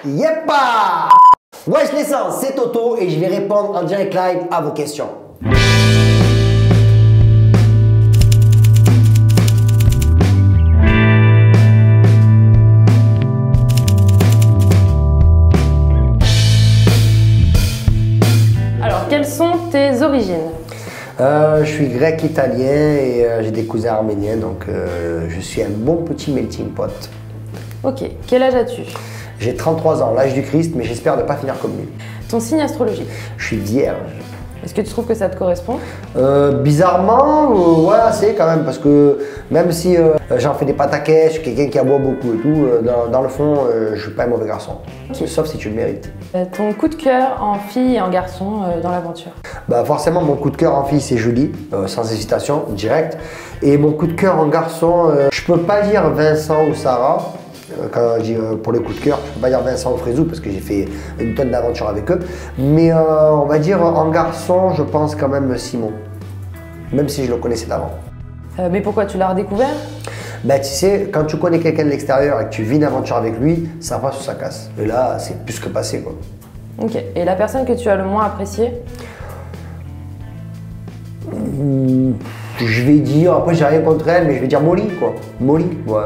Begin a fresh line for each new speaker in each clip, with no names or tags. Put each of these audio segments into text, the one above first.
Yeppa! Wesh naissance, c'est Toto et je vais répondre en direct live à vos questions.
Alors, quelles sont tes origines?
Je suis grec-italien et j'ai des cousins arméniens, donc je suis un bon petit melting pot.
Ok, quel âge as-tu?
J'ai 33 ans, l'âge du Christ, mais j'espère ne pas finir comme lui.
Ton signe astrologique?
Je suis vierge.
Est-ce que tu trouves que ça te correspond?
Bizarrement, ouais, c'est quand même, parce que même si j'en fais des pataquès, je suis quelqu'un qui aboie beaucoup et tout, dans le fond, je suis pas un mauvais garçon.
Okay.
Sauf si tu le mérites.
Ton coup de cœur en fille et en garçon dans l'aventure?
Bah forcément, mon coup de cœur en fille, c'est Julie, sans hésitation, direct. Et mon coup de cœur en garçon, je peux pas dire Vincent ou Sarah. Quand je dis pour les coups de cœur, je peux pas dire Vincent ou Frézou parce que j'ai fait une tonne d'aventures avec eux. Mais on va dire en garçon, je pense quand même Simon. Même si je le connaissais d'avant.
Mais pourquoi tu l'as redécouvert?
Bah tu sais, quand tu connais quelqu'un de l'extérieur et que tu vis une aventure avec lui, ça passe ou ça casse. Et là, c'est plus que passé quoi.
Ok. Et la personne que tu as le moins appréciée?
Je vais dire, après j'ai rien contre elle, mais je vais dire Molly quoi. Molly, ouais.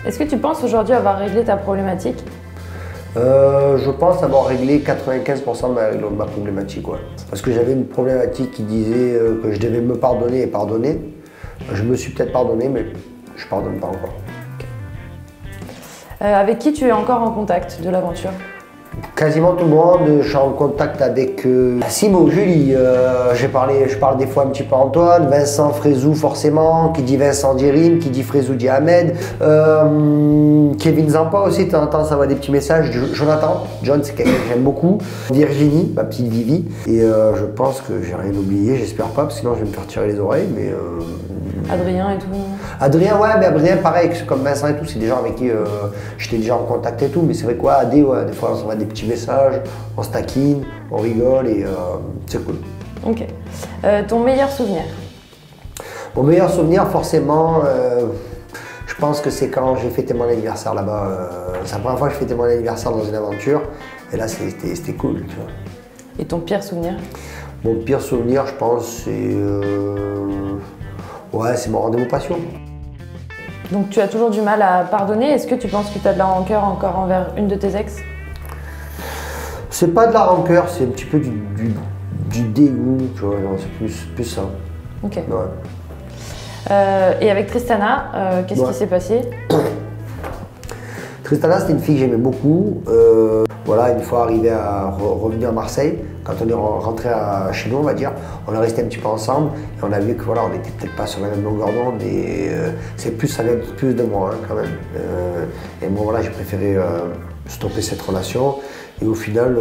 Est-ce que tu penses aujourd'hui avoir réglé ta problématique?
Je pense avoir réglé 95% de ma problématique. Ouais. Parce que j'avais une problématique qui disait que je devais me pardonner et pardonner. Je me suis peut-être pardonné, mais je pardonne pas encore.
Avec qui tu es encore en contact de l'aventure?
Quasiment tout le monde, je suis en contact avec Simon, Julie, je parle des fois un petit peu Antoine, Vincent, Frézou forcément, qui dit Vincent dit Rim, qui dit Frézou dit Ahmed, Kevin Zampa aussi, de temps en temps ça va des petits messages, Jonathan, John c'est quelqu'un que j'aime beaucoup, Virginie, ma petite Vivi, et je pense que j'ai rien oublié, j'espère pas, parce que sinon je vais me faire tirer les oreilles, mais...
Adrien et tout?
Adrien, ouais, mais Adrien, pareil, comme Vincent et tout, c'est des gens avec qui j'étais déjà en contact et tout, mais c'est vrai que ouais, des fois on s'envoie des petits messages, on se taquine, on rigole et c'est cool.
Ok. Ton meilleur souvenir?
Mon meilleur souvenir, forcément, je pense que c'est quand j'ai fêté mon anniversaire là-bas. C'est la première fois que je fêtais mon anniversaire dans une aventure, et là c'était cool, tu vois.
Et ton pire souvenir?
Mon pire souvenir, je pense, c'est... ouais, c'est mon rendez-vous passion.
Donc tu as toujours du mal à pardonner. Est-ce que tu penses que tu as de la rancœur encore envers une de tes ex?
C'est pas de la rancœur, c'est un petit peu du dégoût, tu vois, c'est plus ça.
Ok.
Ouais.
Et avec Tristana, qu'est-ce qui s'est passé?
Tristana, c'était une fille que j'aimais beaucoup. Voilà, une fois arrivé à revenir à Marseille, quand on est rentré chez nous, on va dire, on est resté un petit peu ensemble et on a vu que voilà, on n'était peut-être pas sur la même longueur d'onde et ça vient plus de moi hein, quand même. Et moi voilà, j'ai préféré stopper cette relation et au final,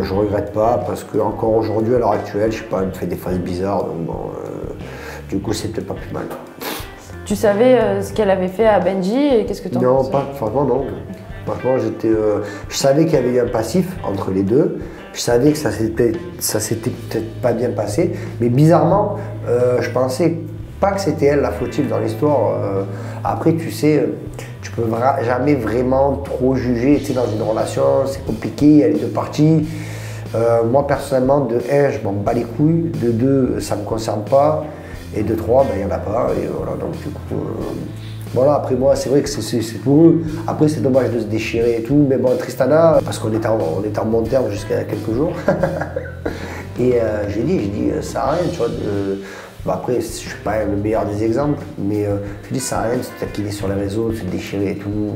je regrette pas parce que encore aujourd'hui, à l'heure actuelle, je sais pas, elle me fait des phases bizarres, donc bon, du coup, c'est peut-être pas plus mal.
Tu savais ce qu'elle avait fait à Benji et qu'est-ce que tu en penses?
Non, franchement non. Franchement, je savais qu'il y avait eu un passif entre les deux. Je savais que ça s'était peut-être pas bien passé. Mais bizarrement, je pensais pas que c'était elle la fautive dans l'histoire. Après, tu sais, tu peux jamais vraiment trop juger. Tu sais, dans une relation, c'est compliqué, il y a les deux parties. Moi, personnellement, de 1, je m'en bats les couilles. De 2, ça me concerne pas. Et de 3, ben, il n'y en a pas. Et voilà, donc du coup... Voilà, après moi, c'est vrai que c'est pour eux. Après, c'est dommage de se déchirer et tout. Mais bon, Tristana, parce qu'on était en bon terme jusqu'à quelques jours. Et j'ai dit, ça sert à rien, tu vois. Bon, après, je ne suis pas le meilleur des exemples, mais je dis, ça sert à rien de se taquiner sur les réseaux, de se déchirer et tout.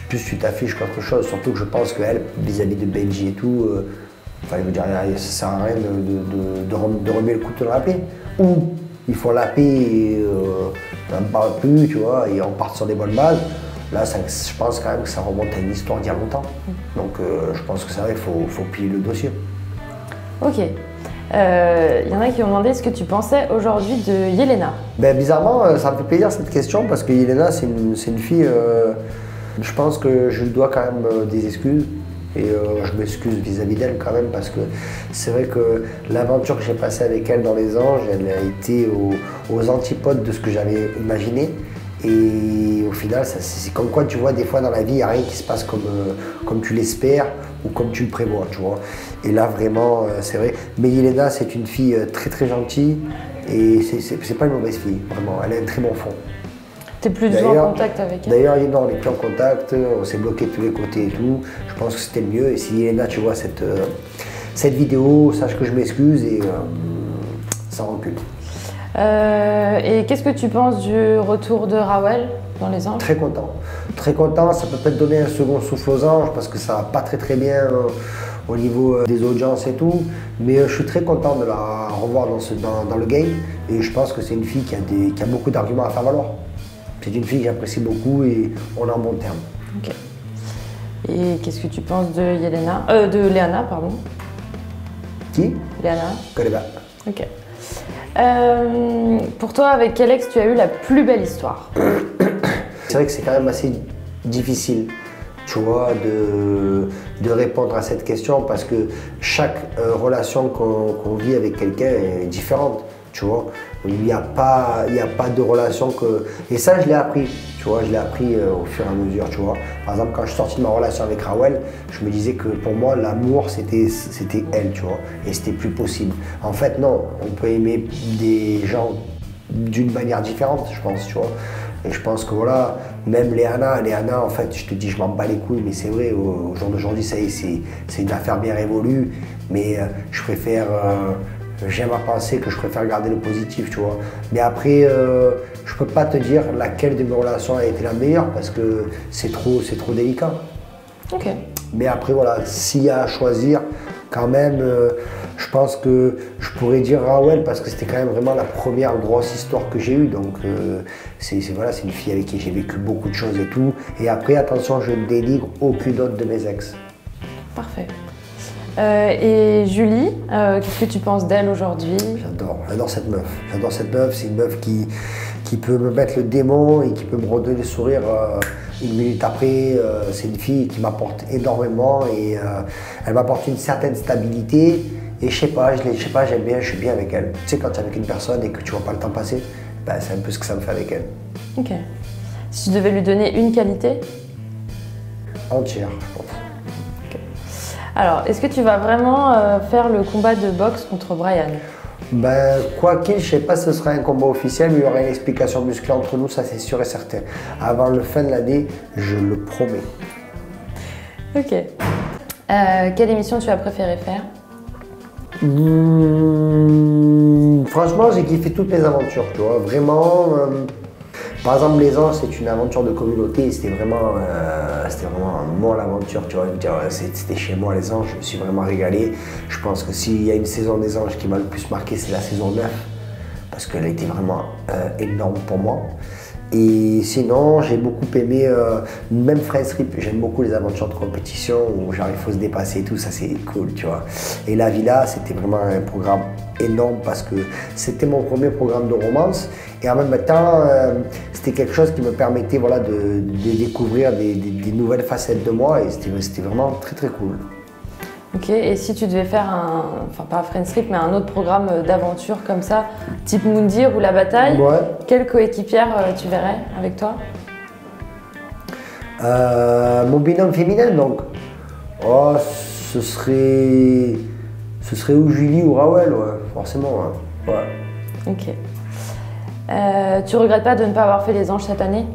Plus tu t'affiches qu'autre chose. Surtout que je pense qu'elle, vis-à-vis de Benji et tout, enfin, je veux dire, ça sert à rien de remettre le couteau dans la plaie. Ou il faut la paix et on n'en parle plus, tu vois, et on part sur des bonnes bases. Là, je pense quand même que ça remonte à une histoire d'il y a longtemps. Donc je pense que c'est vrai, il faut plier le dossier.
Ok. Il y en a qui ont demandé ce que tu pensais aujourd'hui de Yelena.
Ben, bizarrement, ça me fait plaisir cette question parce que Yelena, c'est une fille, je pense que je lui dois quand même des excuses. Et je m'excuse vis-à-vis d'elle quand même parce que c'est vrai que l'aventure que j'ai passée avec elle dans les Anges, elle a été aux antipodes de ce que j'avais imaginé. Et au final, c'est comme quoi tu vois, des fois dans la vie, il n'y a rien qui se passe comme tu l'espères ou comme tu le prévois, tu vois. Et là, vraiment, c'est vrai. Mais Yelena, c'est une fille très très gentille et c'est pas une mauvaise fille, vraiment. Elle a un très bon fond.
T'es plus du tout en contact avec elle?
D'ailleurs, non, on n'est plus en contact, on s'est bloqué de tous les côtés et tout. Je pense que c'était le mieux. Et si Yelena, tu vois cette vidéo, sache que je m'excuse et sans recul.
Et qu'est-ce que tu penses du retour de Rawel dans Les Anges?
Très content. Très content. Ça peut peut-être donner un second souffle aux Anges parce que ça va pas très très bien au niveau des audiences et tout. Mais je suis très content de la revoir dans le game. Et je pense que c'est une fille qui a beaucoup d'arguments à faire valoir. C'est une fille que j'apprécie beaucoup et on est en bon terme.
Ok. Et qu'est-ce que tu penses de Léana, pardon?
Qui?
Léana.
Je connais pas.
Ok. Pour toi, avec quel ex tu as eu la plus belle histoire?
C'est vrai que c'est quand même assez difficile, tu vois, de répondre à cette question parce que chaque relation qu'on vit avec quelqu'un est différente, tu vois. Il n'y a pas de relation que... Et ça, je l'ai appris, tu vois, je l'ai appris au fur et à mesure, tu vois. Par exemple, quand je suis sorti de ma relation avec Rawel, je me disais que pour moi, l'amour, c'était elle, tu vois, et c'était plus possible. En fait, non, on peut aimer des gens d'une manière différente, je pense, tu vois. Et je pense que voilà, même Léana, en fait, je te dis, je m'en bats les couilles, mais c'est vrai, au jour d'aujourd'hui, ça y est, c'est une affaire bien révolue, mais je préfère... J'aime à penser que je préfère garder le positif, tu vois. Mais après, je peux pas te dire laquelle de mes relations a été la meilleure parce que c'est trop délicat.
Ok.
Mais après, voilà, s'il y a à choisir, quand même, je pense que je pourrais dire Rawel parce que c'était quand même vraiment la première grosse histoire que j'ai eue. Donc, c'est une fille avec qui j'ai vécu beaucoup de choses et tout. Et après, attention, je ne dénigre aucune autre de mes ex.
Parfait. Et Julie, qu'est-ce que tu penses d'elle aujourd'hui?
J'adore cette meuf. J'adore cette meuf, c'est une meuf qui peut me mettre le démon et qui peut me redonner le sourire une minute après. C'est une fille qui m'apporte énormément et elle m'apporte une certaine stabilité. Et je sais pas, j'aime bien, je suis bien avec elle. Tu sais, quand tu es avec une personne et que tu vois pas le temps passer, ben, c'est un peu ce que ça me fait avec elle.
Ok. Si tu devais lui donner une qualité?
Entière, je pense.
Alors, est-ce que tu vas vraiment faire le combat de boxe contre Brian?
Ben, quoi qu'il, je sais pas si ce sera un combat officiel, mais il y aura une explication musclée entre nous, ça c'est sûr et certain. Avant le fin de l'année, je le promets.
Ok. Quelle émission tu as préféré faire?
Franchement, j'ai kiffé toutes mes aventures, tu vois, vraiment. Par exemple, Les Anges, c'est une aventure de communauté, c'était vraiment mon aventure, tu vois. C'était chez moi, Les Anges, je me suis vraiment régalé. Je pense que s'il y a une saison des Anges qui m'a le plus marqué, c'est la saison 9, parce qu'elle a été vraiment énorme pour moi. Et sinon, j'ai beaucoup aimé, même Friends Trip, j'aime beaucoup les aventures de compétition où genre il faut se dépasser et tout, ça c'est cool, tu vois. Et La Villa, c'était vraiment un programme énorme parce que c'était mon premier programme de romance et en même temps, c'était quelque chose qui me permettait voilà, de découvrir des nouvelles facettes de moi et c'était vraiment très très cool.
Ok, et si tu devais faire pas Friends Trip, mais un autre programme d'aventure comme ça, type Moundir ou La Bataille,
ouais.
Quelle coéquipière tu verrais avec toi?
Mon binôme féminin, donc. Oh, ce serait ou Julie ou Rawel, ouais, forcément, ouais.
Ok. Tu regrettes pas de ne pas avoir fait Les Anges cette année?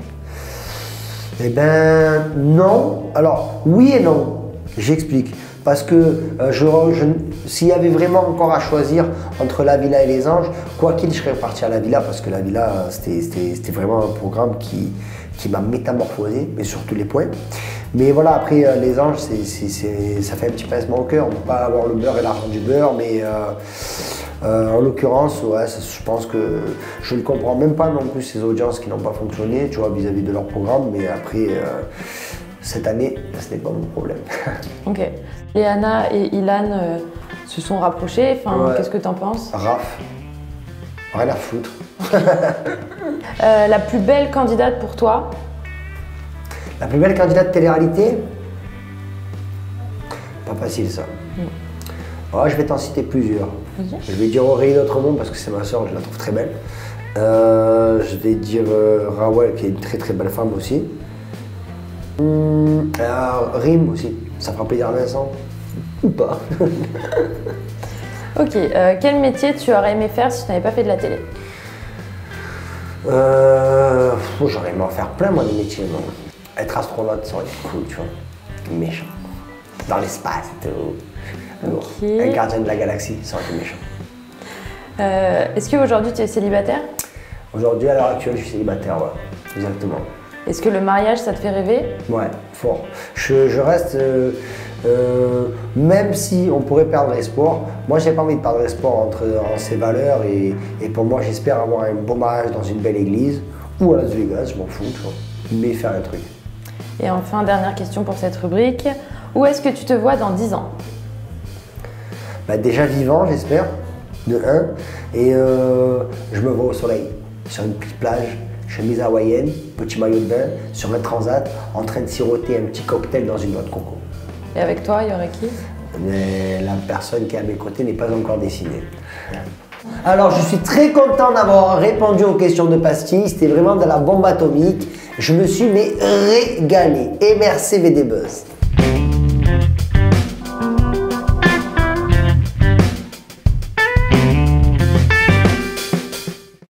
Eh ben, non. Alors, oui et non. J'explique. Parce que s'il y avait vraiment encore à choisir entre La Villa et Les Anges, quoi qu'il, je serais parti à La Villa parce que La Villa, c'était vraiment un programme qui m'a métamorphosé, mais sur tous les points. Mais voilà, après, Les Anges, ça fait un petit pincement au cœur. On ne peut pas avoir le beurre et l'argent du beurre, mais en l'occurrence, ouais, je pense que je ne comprends même pas non plus ces audiences qui n'ont pas fonctionné, tu vois, vis-à-vis de leur programme. Mais après, cette année, ce n'est pas mon problème. Ok.
Léana et Ilan se sont rapprochés. Enfin,
ouais.
Qu'est-ce que tu en penses?
Raph, rien à foutre.
La plus belle candidate pour toi?
La plus belle candidate télé-réalité? Pas facile ça. Oh, je vais t'en citer plusieurs. Je vais dire Aurélie Notre Monde parce que c'est ma soeur, je la trouve très belle. Je vais dire Rawel, qui est une très très belle femme aussi. Rim aussi, ça fera plaisir à Vincent. Ou pas.
Ok, quel métier tu aurais aimé faire si tu n'avais pas fait de la télé?
J'aurais aimé en faire plein, moi, des métiers. Non. Être astronaute, ça aurait été cool, tu vois. Méchant. Dans l'espace et tout.
Ok.
Un gardien de la galaxie, ça aurait été méchant.
Est-ce qu'aujourd'hui tu es célibataire?
Aujourd'hui, à l'heure actuelle, je suis célibataire, ouais. Exactement.
Est-ce que le mariage, ça te fait rêver?
Ouais, fort. Je reste, même si on pourrait perdre espoir, moi j'ai pas envie de perdre espoir en ces valeurs et pour moi j'espère avoir un beau mariage dans une belle église ou à Las Vegas, je m'en fous, tu vois, mais faire un truc.
Et enfin, dernière question pour cette rubrique, où est-ce que tu te vois dans 10 ans?
Bah, déjà vivant, j'espère, de 1, et je me vois au soleil, sur une petite plage, chemise hawaïenne, petit maillot de bain, sur un transat, en train de siroter un petit cocktail dans une noix de coco.
Et avec toi, il y aurait qui?
Mais la personne qui est à mes côtés n'est pas encore dessinée. Alors, je suis très content d'avoir répondu aux questions de Pastilles. C'était vraiment de la bombe atomique. Je me suis régalé. Et merci VD Buzz.